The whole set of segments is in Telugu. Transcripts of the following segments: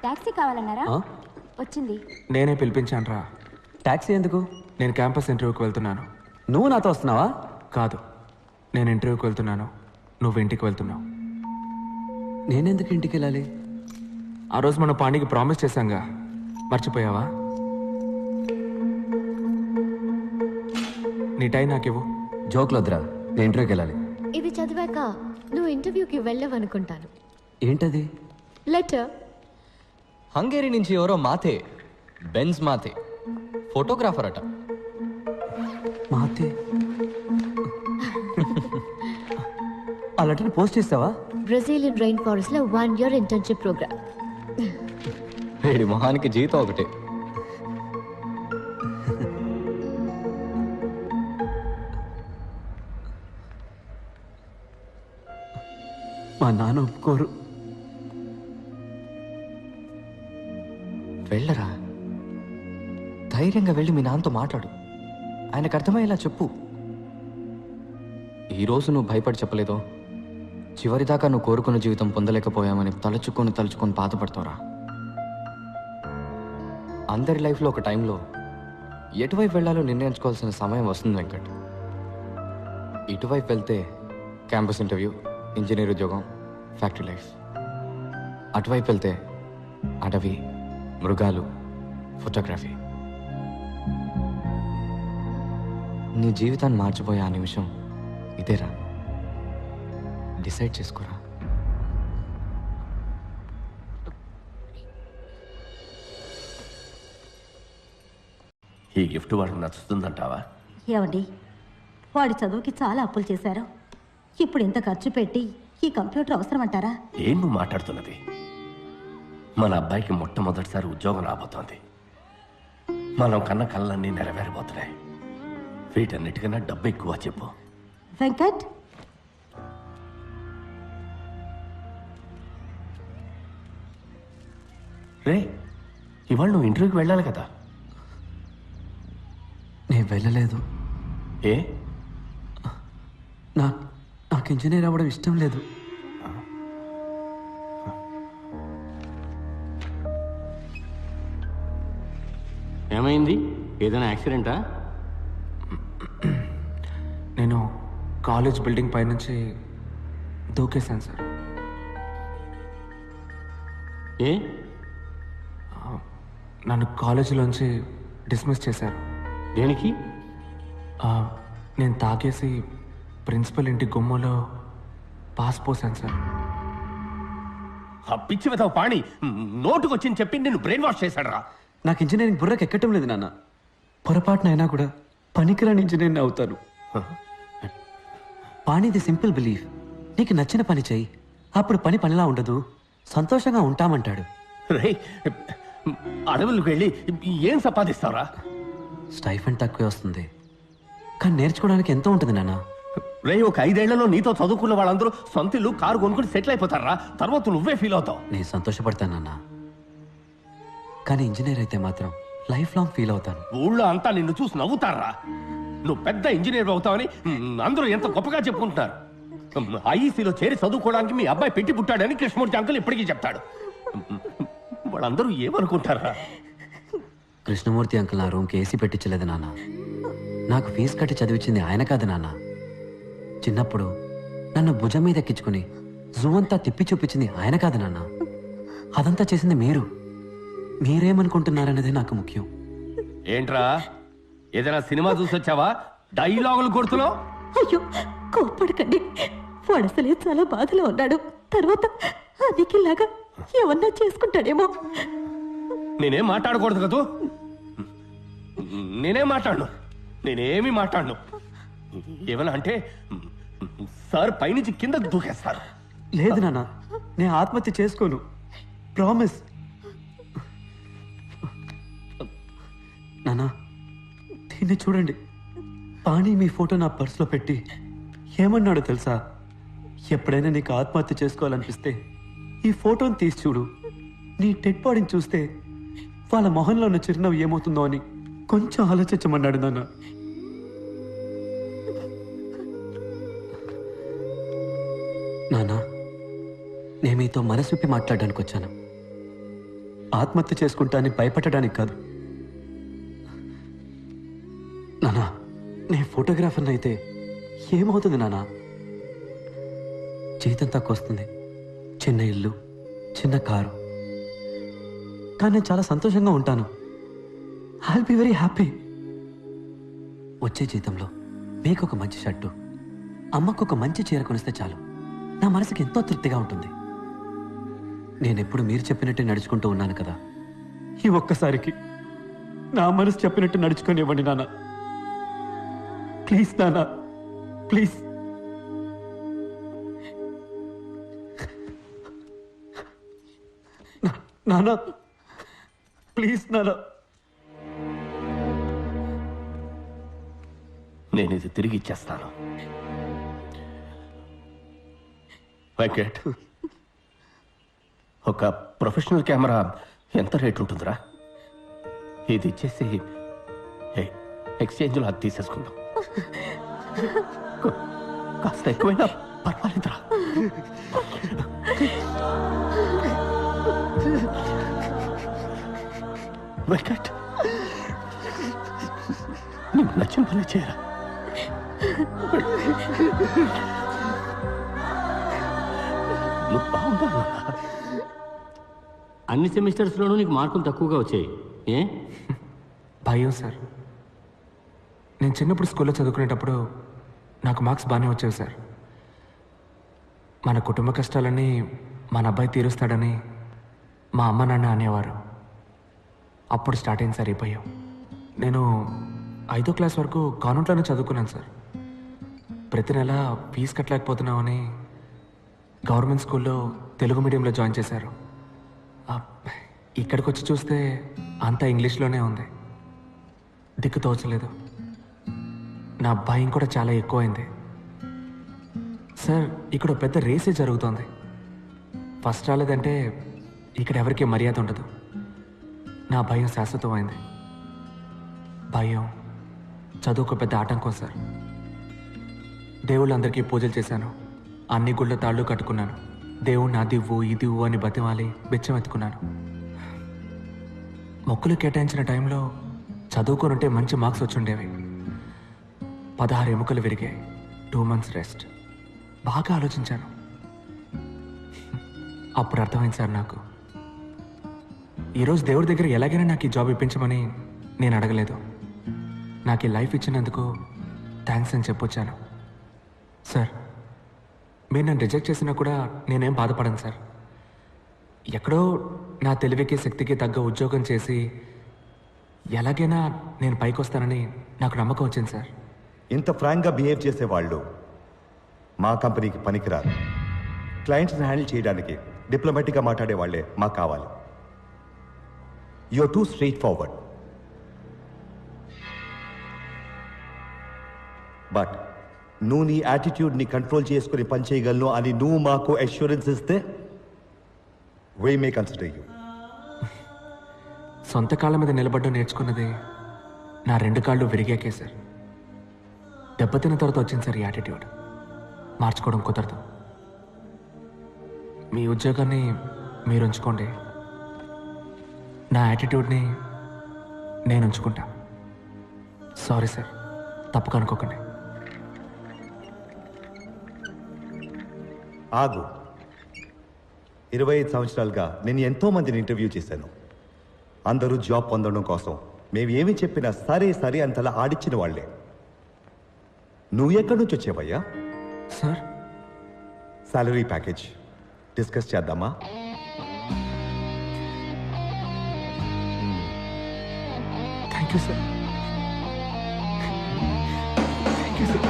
టాక్సీ కావాలన్నారా? వచ్చింది. నేనే పిలిపించాను రా. టాక్సీ ఎందుకు? నేను క్యాంపస్ ఇంటర్వ్యూకి వెళ్తున్నాను. నువ్వు నాతో వస్తున్నావా? కాదు, నేను ఇంటర్వ్యూకి వెళ్తున్నాను, నువ్వు ఇంటికి వెళ్తున్నావు. నేనెందుకు ఇంటికి వెళ్ళాలి? ఆ రోజు మనం పాండికి ప్రామిస్ చేశాంగా, మర్చిపోయావా? నీ టైం నాకివ్వు. జోక్లు వద్దురా, నేను ఇంటర్వ్యూకి వెళ్ళాలి. ఇది చదివాక నువ్వు ఇంటర్వ్యూకి వెళ్ళవనుకుంటాను. ఏంటది? లెటర్. హంగేరీ నుంచి ఎవరో మాతే, బెన్స్ మాతే, ఫోటోగ్రాఫర్ అట. మాతే? ఆ లెటర్ పోస్ట్ చేస్తావా? బ్రెజిలియన్ రైన్ ఫారెస్ట్ లో 1 year ఇంటర్న్షిప్ ప్రోగ్రామ్. వీడి మొహానికి జీతం ఒకటే. మా నాన్న ఒప్పుకోరు. వెళ్ళరా, ధైర్యంగా వెళ్ళి మీ నాన్నతో మాట్లాడు. ఆయనకు అర్థమయ్యేలా చెప్పు. ఈరోజు నువ్వు భయపడి చెప్పలేదో, చివరిదాకా నువ్వు కోరుకున్న జీవితం పొందలేకపోయామని తలుచుకొని బాధపడతావురా. అందరి లైఫ్లో ఒక టైంలో ఎటువైపు వెళ్ళాలో నిర్ణయించుకోవాల్సిన సమయం వస్తుంది వెంకట్. ఇటువైపు వెళ్తే క్యాంపస్ ఇంటర్వ్యూ, ఇంజనీర్ ఉద్యోగం, ఫ్యాక్టరీ లైఫ్. అటువైపు వెళ్తే అడవి, మృగాలు, ఫోటోగ్రఫీ. నీ జీవితాన్ని మార్చిపోయే ఆ నిమిషం ఇదేరా. డిసైడ్ చేసుకోరా. ఈ గిఫ్ట్ వాడికి నచ్చుతుందంటావా? ఏమండి, వాడి చదువుకి చాలా అప్పులు చేశారు. ఇప్పుడు ఇంత ఖర్చు పెట్టి ఈ కంప్యూటర్ అవసరం అంటారా? ఏం నువ్వు మాట్లాడుతున్నది? మన అబ్బాయికి మొట్టమొదటిసారి ఉద్యోగం రాబోతోంది. మనం కన్న కళ్ళన్నీ నెరవేరబోతున్నాయి. వీటన్నిటికన్నా డబ్బు ఎక్కువ చెప్పు. వెంకట్, రే, ఇవాళ నువ్వు ఇంటర్వ్యూకి వెళ్ళాలి కదా? నేను వెళ్ళలేదు. ఏ? నాకు ఇంజనీర్ అవ్వడం ఇష్టం లేదు. ఏమైంది? ఏదైనా యాక్సిడెంటా? నేను కాలేజ్ బిల్డింగ్ పైనుంచి దూకేశాను సార్. ఏ? నన్ను కాలేజీలోంచి డిస్మిస్ చేశారు. దేనికి? నేను తాగేసి ప్రిన్సిపల్ ఇంటి గుమ్మలో పాస్ పోసాను సార్. ఆ పిచ్చి వెతవ పాణి నోటుకొచ్చింది చెప్పి నిన్ను బ్రెయిన్ వాష్ చేశాడు రా. నాకు ఇంజనీరింగ్ బుర్రకు ఎక్కటం లేదు నాన్న. పొరపాటునైనా కూడా పనికిరాని ఇంజనీరింగ్ అవుతాను. పాణిది సింపుల్ బిలీఫ్. నీకు నచ్చిన పని చెయ్యి, అప్పుడు పని పనిలా ఉండదు, సంతోషంగా ఉంటామంటాడు. రే, అడవులకు వెళ్ళి ఏం సంపాదిస్తావురా? స్టైఫండ్ తక్కువే వస్తుంది, కానీ నేర్చుకోవడానికి ఎంతో ఉంటుంది నాన్న. రే, ఒక 5 ఏళ్లలో నీతో చదువుకున్న వాళ్ళందరూ సొంత ఇల్లు, కారు కొనుక్కుని సెటిల్ అయిపోతారా. తర్వాత నువ్వే ఫీల్ అవుతావు. నేను సంతోషపడతానన్నా, కానీ ఇంజనీర్ అయితే మాత్రం లైఫ్ లాంగ్ ఫీల్ అవుతాను. ఊళ్ళో అంతా నిన్ను చూసి నవ్వుతారా. నువ్వు పెద్ద ఇంజనీర్ అవుతావని అందరూ ఎంత గొప్పగా చెప్పుకుంటున్నారు. ఐఈసీలో చేరి చదువుకోవడానికి మీ అబ్బాయి పెట్టి పుట్టాడని కృష్ణమూర్తి అంకుల్ ఇప్పటికీ చెప్తాడు. వాళ్ళందరూ ఏమనుకుంటారా? కృష్ణమూర్తి అంకుల్ నా రూమ్కి ఏసీ పెట్టించలేదు నాన్న. నాకు ఫీజు కట్టి చదివించింది ఆయన కాదు నాన్న. చిన్నప్పుడు నన్ను భుజం మీద ఎక్కించుకుని జూ అంతా తిప్పి చూపించింది ఆయన కాదు నాన్న. అదంతా చేసింది మీరు. మీరేమనుకుంటున్నారనేదే నాకు ముఖ్యం. ఏంట్రా, ఏదైనా సినిమా చూసి వచ్చావా? డైలాగులు కొడుతున్నావు? అయ్యో కోప్పడకండి, వాడు అసలే చాలా బాధలో ఉన్నాడు. తర్వాత అదికిలాగా ఏమన్నా చేసుకుంటాడేమో. నేనేం మాట్లాడకూడదు కదూ. నేనేమి మాట్లాడను. ఏమన్నా అంటే సార్ పైనుంచి కిందకు దూకేస్తారు. లేదు నాన్న, నేను ఆత్మహత్య చేసుకోను, ప్రామిస్. నాన్న, దీన్ని చూడండి. పాణి మీ ఫోటో నా పర్సులో పెట్టి ఏమన్నాడో తెలుసా? ఎప్పుడైనా నీకు ఆత్మహత్య చేసుకోవాలనిపిస్తే ఈ ఫోటోని తీసి చూడు. నీ డెడ్ బాడీని చూస్తే వాళ్ళ మొహంలో ఉన్న చిరునవ్వు ఏమవుతుందో అని కొంచెం ఆలోచించమన్నాడు నాన్న. నాన్న, నేను మీతో మనసు విప్పి మాట్లాడడానికి వచ్చాను. ఆత్మహత్య చేసుకుంటా అని భయపెట్టడానికి కాదు. నానా, నేను ఫోటోగ్రాఫర్ని అయితే ఏమవుతుంది నానా? జీతం తక్కువ వస్తుంది, చిన్న ఇల్లు, చిన్న కారు, కానీ నేను చాలా సంతోషంగా ఉంటాను. I will be very happy. వచ్చే జీతంలో మీకు ఒక మంచి షర్టు, అమ్మకు ఒక మంచి చీర కొనిస్తే చాలు నా మనసుకి ఎంతో తృప్తిగా ఉంటుంది. నేనెప్పుడు మీరు చెప్పినట్టే నడుచుకుంటూ ఉన్నాను కదా, ఈ ఒక్కసారికి నా మనసు చెప్పినట్టు నడుచుకొని ఇవ్వండి నాన్న. ప్లీజ్ నాన్న, ప్లీజ్. నాన్న, ప్లీజ్ నాన్న. నేను ఇది తిరిగి ఇచ్చేస్తాను. వెంకట్, ఒక ప్రొఫెషనల్ కెమెరా ఎంత రేట్ ఉంటుందిరా? ఇది ఇచ్చేసి ఎక్స్చేంజ్లో అది తీసేసుకుందాం. కాస్త ఎక్కువైనా పర్వాలేదురా. వెంకట్, నీకు నచ్చిన పని చేయరా. నువ్వు బాగుంటావు. అన్ని సెమిస్టర్స్లోనూ నీకు మార్కులు తక్కువగా వచ్చాయి. ఏ? భయం సార్. నేను చిన్నప్పుడు స్కూల్లో చదువుకునేటప్పుడు నాకు మార్క్స్ బాగానే వచ్చేవి సార్. మన కుటుంబ కష్టాలన్నీ మన అబ్బాయి తీరుస్తాడని మా అమ్మ నాన్న అనేవారు. అప్పుడు స్టార్ట్ అయింది సార్ ఈ భయం. నేను 5వ క్లాస్ వరకు కాన్వెంట్లోనే చదువుకున్నాను సార్. ప్రతి నెల ఫీజు కట్టలేకపోతున్నామని గవర్నమెంట్ స్కూల్లో తెలుగు మీడియంలో జాయిన్ చేశారు. ఇక్కడికి వచ్చి చూస్తే అంతా ఇంగ్లీష్లోనే ఉంది. దిక్కు తోచలేదు. నా భయం కూడా చాలా ఎక్కువైంది సార్. ఇక్కడ పెద్ద రేసే జరుగుతోంది. ఫస్ట్ రాలేదంటే ఇక్కడ ఎవరికి మర్యాద ఉండదు. నా భయం శాశ్వతమైంది. భయం చదువుకు పెద్ద ఆటంకం సార్. దేవుళ్ళందరికీ పూజలు చేశాను, అన్ని గుళ్ళ తాళ్ళు కట్టుకున్నాను, దేవుణ్ణి అదివ్వు ఇదివ్వు అని బతిమాలి బిచ్చం ఎత్తుకున్నాను. మొక్కులు కేటాయించిన టైంలో చదువుకోనుంటే మంచి మార్క్స్ వచ్చుండేవి. 16 ఎముకలు విరిగాయి, 2 months రెస్ట్. బాగా ఆలోచించాను. అప్పుడు అర్థమైంది సార్ నాకు, ఈరోజు దేవుడి దగ్గర ఎలాగైనా నాకు ఈ జాబ్ ఇప్పించమని నేను అడగలేదు. నాకు ఈ లైఫ్ ఇచ్చినందుకు థ్యాంక్స్ అని చెప్పొచ్చాను. సార్, మీరు నన్ను రిజెక్ట్ చేసినా కూడా నేనేం బాధపడను సార్. ఎక్కడో నా తెలివికి శక్తికి తగ్గ ఉద్యోగం చేసి ఎలాగైనా నేను పైకి వస్తానని నాకు నమ్మకం వచ్చింది సార్. ఇంత ఫ్రాంక్గా బిహేవ్ చేసేవాళ్ళు మా కంపెనీకి పనికిరారు. క్లయింట్స్ని హ్యాండిల్ చేయడానికి డిప్లొమాటిక్గా మాట్లాడే వాళ్ళే మాకు కావాలి. You are too straight forward. But నువ్వు నీ యాటిట్యూడ్ని కంట్రోల్ చేసుకుని పనిచేయగలను అని నువ్వు మాకు అష్యూరెన్స్ ఇస్తే వీ మే కన్సిడర్ యూ. సొంత కాళ్ళ మీద నిలబడ్డం నేర్చుకున్నది నా 2 కాళ్ళు విరిగాకే సార్. దెబ్బతిన్న తర్వాత వచ్చింది సార్ ఈ యాటిట్యూడ్. మార్చుకోవడం కుదరదు. మీ ఉద్యోగాన్ని మీరు ఉంచుకోండి, నా యాటిట్యూడ్ని నేను ఉంచుకుంటా. సారీ సార్, తప్పుగా అనుకోకండి. ఆగు. 25 సంవత్సరాలుగా నేను ఎంతో మందిని ఇంటర్వ్యూ చేశాను. అందరూ జాబ్ పొందడం కోసం మేము ఏమి చెప్పినా సరే సరే అంతలా ఆడిచ్చిన వాళ్లే. నువ్వు ఎక్కడి నుంచి వచ్చేవయ్యా? సార్, సాలరీ ప్యాకేజ్ డిస్కస్ చేద్దామా? Thank you sir. Thank you sir.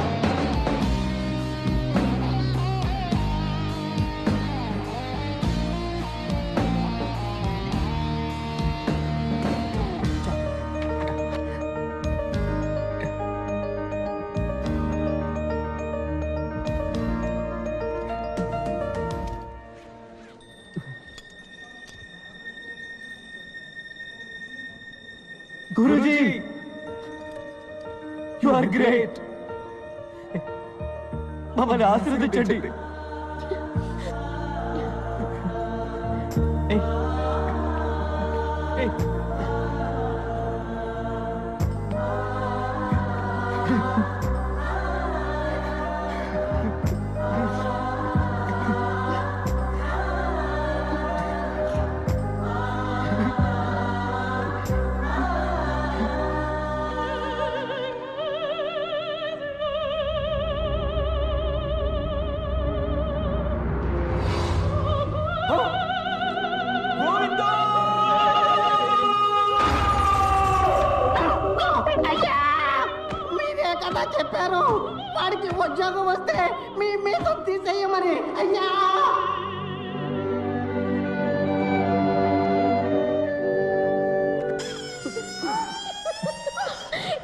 Guruji, you are great. మమ్మల్ని ఆశీర్వదించండి. మీరే కదా చెప్పారు వాడికి ఉద్యోగం వస్తే మీ మీద తీసేయమని. అయ్యా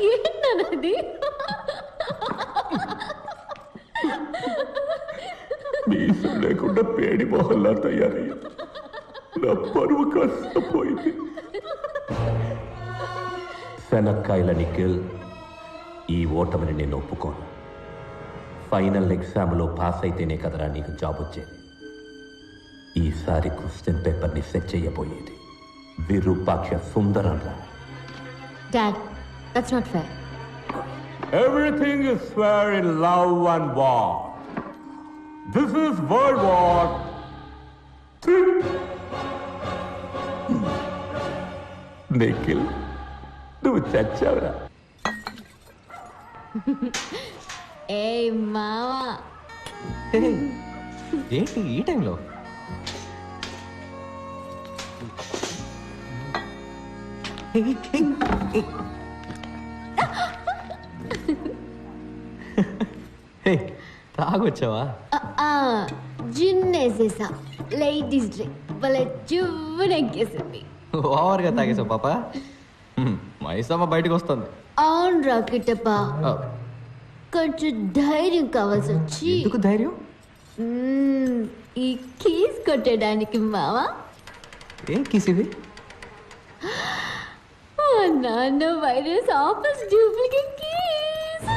ఏంటన్నది? మీసం లేకుండా పేడి మొహల్లా తయారయ్యా. నా పరువు కాస్త పోయింది. శనక్కాయల నిఖిల్, ఈ ఓటమిని నేను ఒప్పుకోను. ఫైనల్ ఎగ్జామ్లో పాస్ అయితేనే కదరా నీకు జాబ్ వచ్చేది. ఈసారి క్వశ్చన్ పేపర్ని సెట్ చేయబోయేది విరూపాక్ష సుందరంరా. Dad, that's not fair. Everything is fair in love and war. This is World War III. Nikhil, నువ్వు చచ్చావురా. ఏ మావా, ఏంటి ఈ టైంలో? తాగొచ్చావా? జిన్నేసేసా. లేడీస్ డ్రింక్ భలే చువ్వునెక్కేసింది. ఓవర్గా తాగేసావు పాప. మైసమ్మ బయటకు వస్తుంది. అవును రాకెటప్పా, కొంచెం ధైర్యం కావాల్సి వచ్చి. ఎందుకు ధైర్యం? ఈ కీస్ కొట్టడానికి మావా. ఏం కీస్ ఇవి? నాన్న virus office duplicate keys.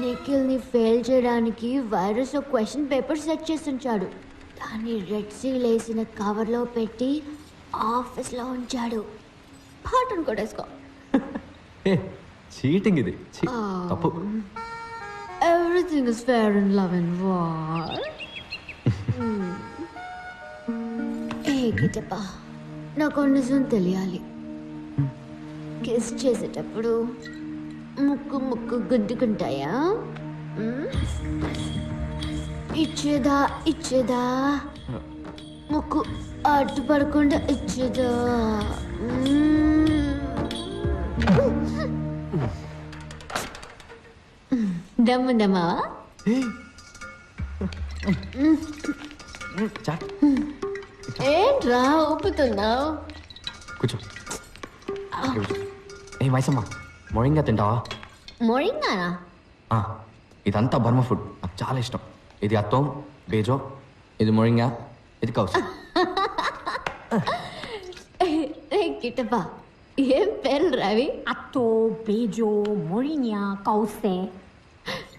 Nikhil ని ఫెయిల్ చేయడానికి వైరస్ క్వశ్చన్ పేపర్ సెట్ చేసి ఉంచాడు. దాన్ని రెడ్ సీల్ వేసిన కవర్లో పెట్టి ఆఫీస్లో ఉంచాడు. పాటను కొట్టేసుకో. చీటింగ్ ఇది. తప్పు. Everything is fair in love and war. ఏ గిటప్పా, నాకు నిజం తెలియాలి. కిస్ చేసేటప్పుడు ముక్కు ముక్కు గుద్దుకుంటాయా? ఇచ్చేదా ఇచ్చేదా? ముక్కు అడ్డు పడకుండా ఇచ్చేదా? దమ్ముందమ్మా. ఏంట్రా ఊపుతున్నావు? కూర్చో. ఏ మైసమ్మ, మొరింగా తింటావా? మొరింగానా? ఇదంతా బర్మా ఫుడ్, నాకు చాలా ఇష్టం. ఇది అత్తోం బేజో, ఇది మొరింగా, ఇది కౌస్. కిట్టప్పా, ఏం పేర్లు రావి? అత్తో, బేజో, మొరిన్యా, కౌసే.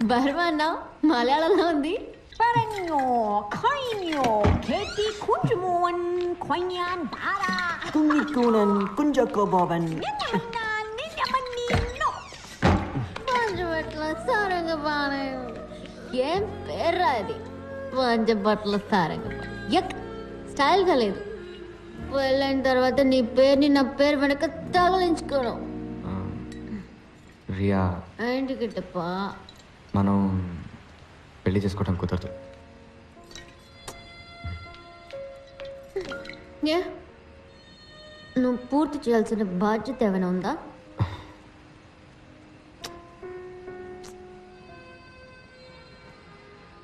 బర్మానా మలయాళంలో ఉంది. పరంగో, ఖైన్యో, కేటి కుంజమోన్, ఖైన్యాన్ బారా. కుంగికూనన్ కుంజకోబోవన్. పంచబట్ల సారంగపాణి. ఏం పేర్రా అది? పంచబట్ల సారంగపాణి. యక్, స్టైల్గా లేదు. వెళ్ళిన తర్వాత నీ పేరుని నా పేరు వెనక తగిలించుకోను. రియా, ఏంటి గిట్టప్పా? మనం పెళ్లి చేసుకోవడం కుదరదు. ఏ, నువ్వు పూర్తి చేయాల్సిన బాధ్యత ఏమైనా ఉందా?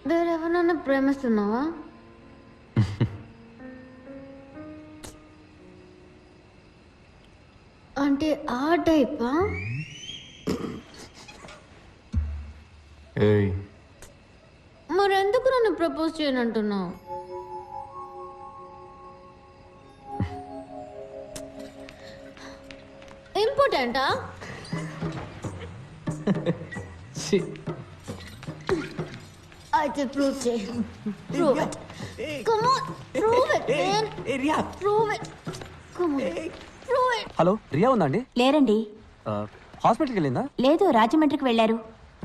వేరెవరన్నా ప్రేమిస్తున్నావా? అంటే ఆ టైపా? ఏయ్, మరెందుకు నన్ను ప్రపోజ్ చేయనంటున్నావు? ఇంపార్టెంటా? ఛీ, అయితే ప్రూవ్ చేయి. Prove it. Come on, prove it, man. Riya Prove it. Come on, prove it. Hello Riya ఉందా అండి లేరండి. హాస్పిటల్కి వెళ్ళిందా లేదు, రాజమండ్రికి వెళ్ళారు.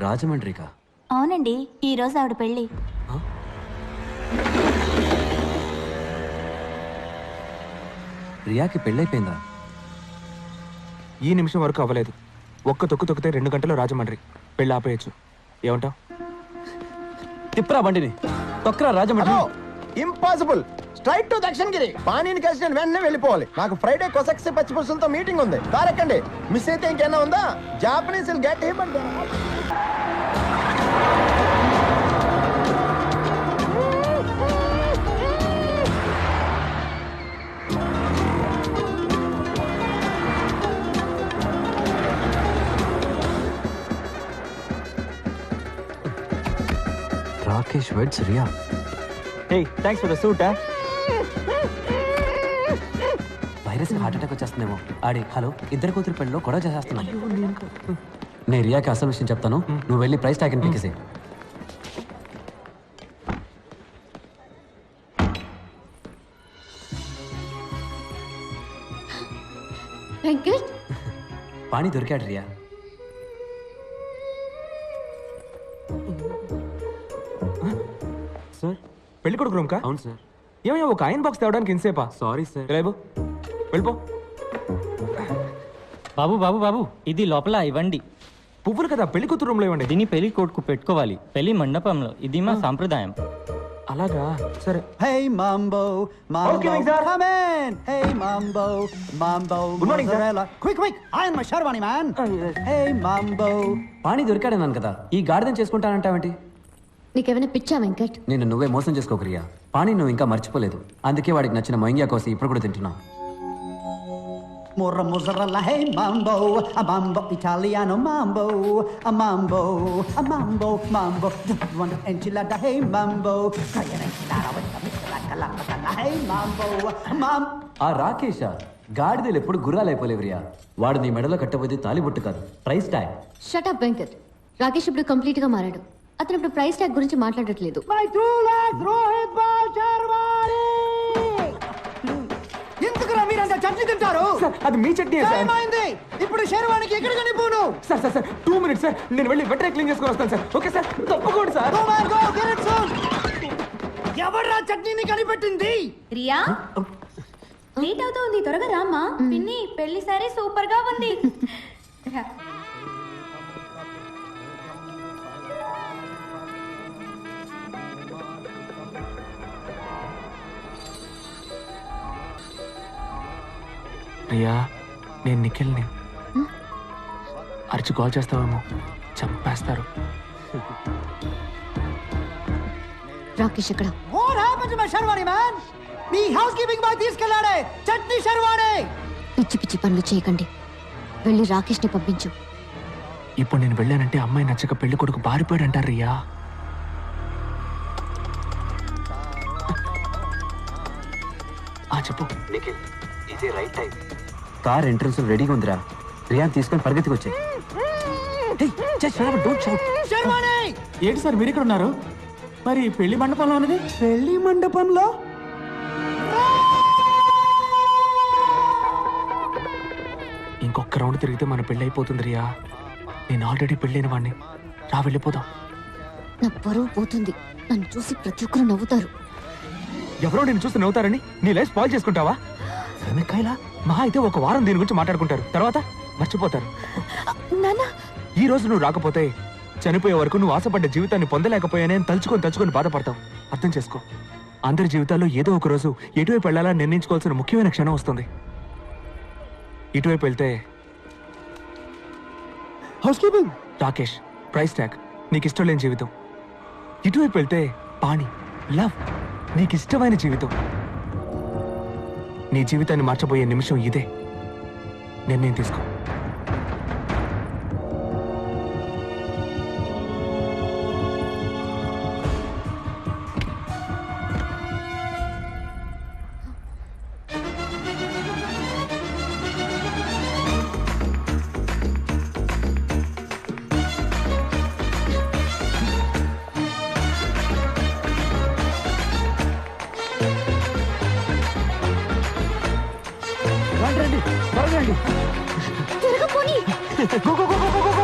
రాజమండ్రికా అవునండి, ఈ రోజు ఆవిడ పెళ్ళి. రియాకి పెళ్ళైపోయిందా? ఈ నిమిషం వరకు అవ్వలేదు. ఒక్క తొక్కు తొక్కితే 2 గంటలు రాజమండ్రి. పెళ్ళి ఆపేయచ్చు. ఏమంటావు? తిప్పరా బండిని, తొక్కరా Rajahmundry. Impossible. Straight to Dakshinagiri. పానీని కలిసి నేను వెంటనే వెళ్ళిపోవాలి. నాకు ఫ్రైడే కొసక్సి పచ్చిపురుషులతో మీటింగ్ ఉంది. కారెక్కండి. మిస్ అయితే ఇంకేనా ఉందా? Japanese get him and Rakesh weds Riya. Hey thanks for the suit. Virus heart attack వచ్చేస్తుందేమో. ఆడి హలో, ఇద్దరు కూతురు పెళ్ళిలో గొడవ చేసేస్తున్నాను. నేను రియాకి అసలు విషయం చెప్తాను, నువ్వు వెళ్ళి ప్రైస్ ట్యాగ్ అని పిక్కేసే. వెంకట్, పాణి దొరికాడు రియా. సార్, పెళ్లి కొడుకు రూమ్ కా? అవును సార్. ఏమయ్యా, ఒక ఐరన్ బాక్స్ తేవడానికి ఎంతసేపా? Sorry sir. రేపు వెళ్ళిపో. బాబు బాబు బాబు, ఇది లోపల ఇవ్వండి. పువ్వులు కదా, పెళ్లి కూతురు రూమ్లో ఇవ్వండి. దీన్ని పెళ్లి కొడుకు పెట్టుకోవాలి, పెళ్లి మండపంలో. ఇది మా సాంప్రదాయం. అలాగా, సరే. Hey Mambo, Mambo, Okay, sir. come in. Hey Mambo, Mambo, Good morning, sir. mozzarella. Quick, iron my Sharwani, man. Hey Mambo. పాణి దొరికాడన్నాను కదా, ఈ గాడిదని చేసుకుంటానంటావేంటి? నీకేమైనా పిచ్చా వెంకట్? నేను నువ్వే మోసం చేసుకోకు రియా. పాణి నువ్వు ఇంకా మర్చిపోలేదు, అందుకే వాడికి నచ్చిన మొయింగ్యా కోసి ఇప్పుడు కూడా తింటున్నావు. Morra mozzarella, hey Mambo, a Mambo Italiano, Mambo, a Mambo, a Mambo, Mambo. You want an enchilada, hey Mambo. Try an enchilada with a mix like a lambatana, hey Mambo, Mam. ఆ రాకేష గాడిదలు ఎప్పుడు గుర్రాలైపోలేవు రియా. వాడు నీ మెడలో కట్టబోతే తాలిబొట్టు కాదు, price tag. Shut up Venkat. Rakesh ఇప్పుడు కంప్లీట్ గా మారాడు. అతను ఇప్పుడు ప్రైస్ ట్యాగ్ గురించి మాట్లాడట్లేదు. My true love, Rohit Balcharwani. ఎందుకురా మీరంతా చట్నీ తింటారు? సార్, అది మీ చట్నీ సార్. ఏమైంది? ఇప్పుడు శర్వానికి ఎక్కడ కనిపోను? Sir sir sir 2 minutes sir, నేను వెళ్ళి వెంటనే క్లీన్ చేసుకొని వస్తాను సార్. ఓకే సార్, తప్పకుండా sir. Go man, go, get it soon. ఎవర్రా చట్నీని కనిపెట్టింది? రియా, లేట్ అవుతుంది, త్వరగా రామ్మా. పిన్ని, పెళ్లి సారీ సూపర్ గా ఉంది. రియా, నేను నిఖిల్ని. అరిచి కాల్ చేస్తావేమో, చంపేస్తారు. రాకేష్ ఎక్కడ? What happened to my Sharwani, man? మీ హౌస్ కీపింగ్ బాయ్ తీసుకెళ్ళాడే చట్నీ శర్వాణి. పిచ్చి పిచ్చి పనులు చేయకండి. వెళ్ళి రాకేష్ ని పంపించు. ఇప్పుడు నేను వెళ్ళానంటే అమ్మాయి నచ్చక పెళ్లి కొడుకు బారిపోయాడు అంటారు రియా. చెప్పు. ఇదే రైట్ టైం. కార్ ఎంట్రన్స్ రెడీగా ఉందిరా. రియాన్ తీసుకొని పరిగెత్తుకు వచ్చాయి. శర్వాణి, ఏంటి సార్ మీరు ఇక్కడ ఉన్నారు? మరి పెళ్లి మండపంలో ఉన్నది? పెళ్లి మండపంలో ఇంకొక రౌండ్ తిరిగితే మన పెళ్లి అయిపోతుంది రియా. నేను ఆల్రెడీ పెళ్ళైన వాడిని. రా, వెళ్ళిపోదాం. నా పరువు పోతుంది. నన్ను చూసి ప్రతి ఒక్కరు నవ్వుతారు. ఎవరో నేను చూసి నవ్వుతారని నీ లైఫ్ స్పాయిల్ చేసుకుంటావా? వెనకాయలా మహా అయితే ఒక వారం దీని గురించి మాట్లాడుకుంటారు, తర్వాత మర్చిపోతారు. ఈ రోజు నువ్వు రాకపోతే చనిపోయే వరకు నువ్వు ఆశపడ్డ జీవితాన్ని పొందలేకపోయానే అని తలుచుకొని బాధపడతావు. అర్థం చేసుకో. అందరి జీవితాల్లో ఏదో ఒక రోజు ఎటువైపు వెళ్ళాలని నిర్ణయించుకోవాల్సిన ముఖ్యమైన క్షణం వస్తుంది. ఇటువైపు వెళ్తే house keeping, Rakesh, price tag, నీకు ఇష్టం లేని జీవితం. ఇటువైపు వెళ్తే పాణి, లవ్, నీకు ఇష్టమైన జీవితం. నీ జీవితాన్ని మార్చబోయే నిమిషం ఇదే. నిర్ణయం తీసుకో. త్వరగా పోనీ. Go go go go go go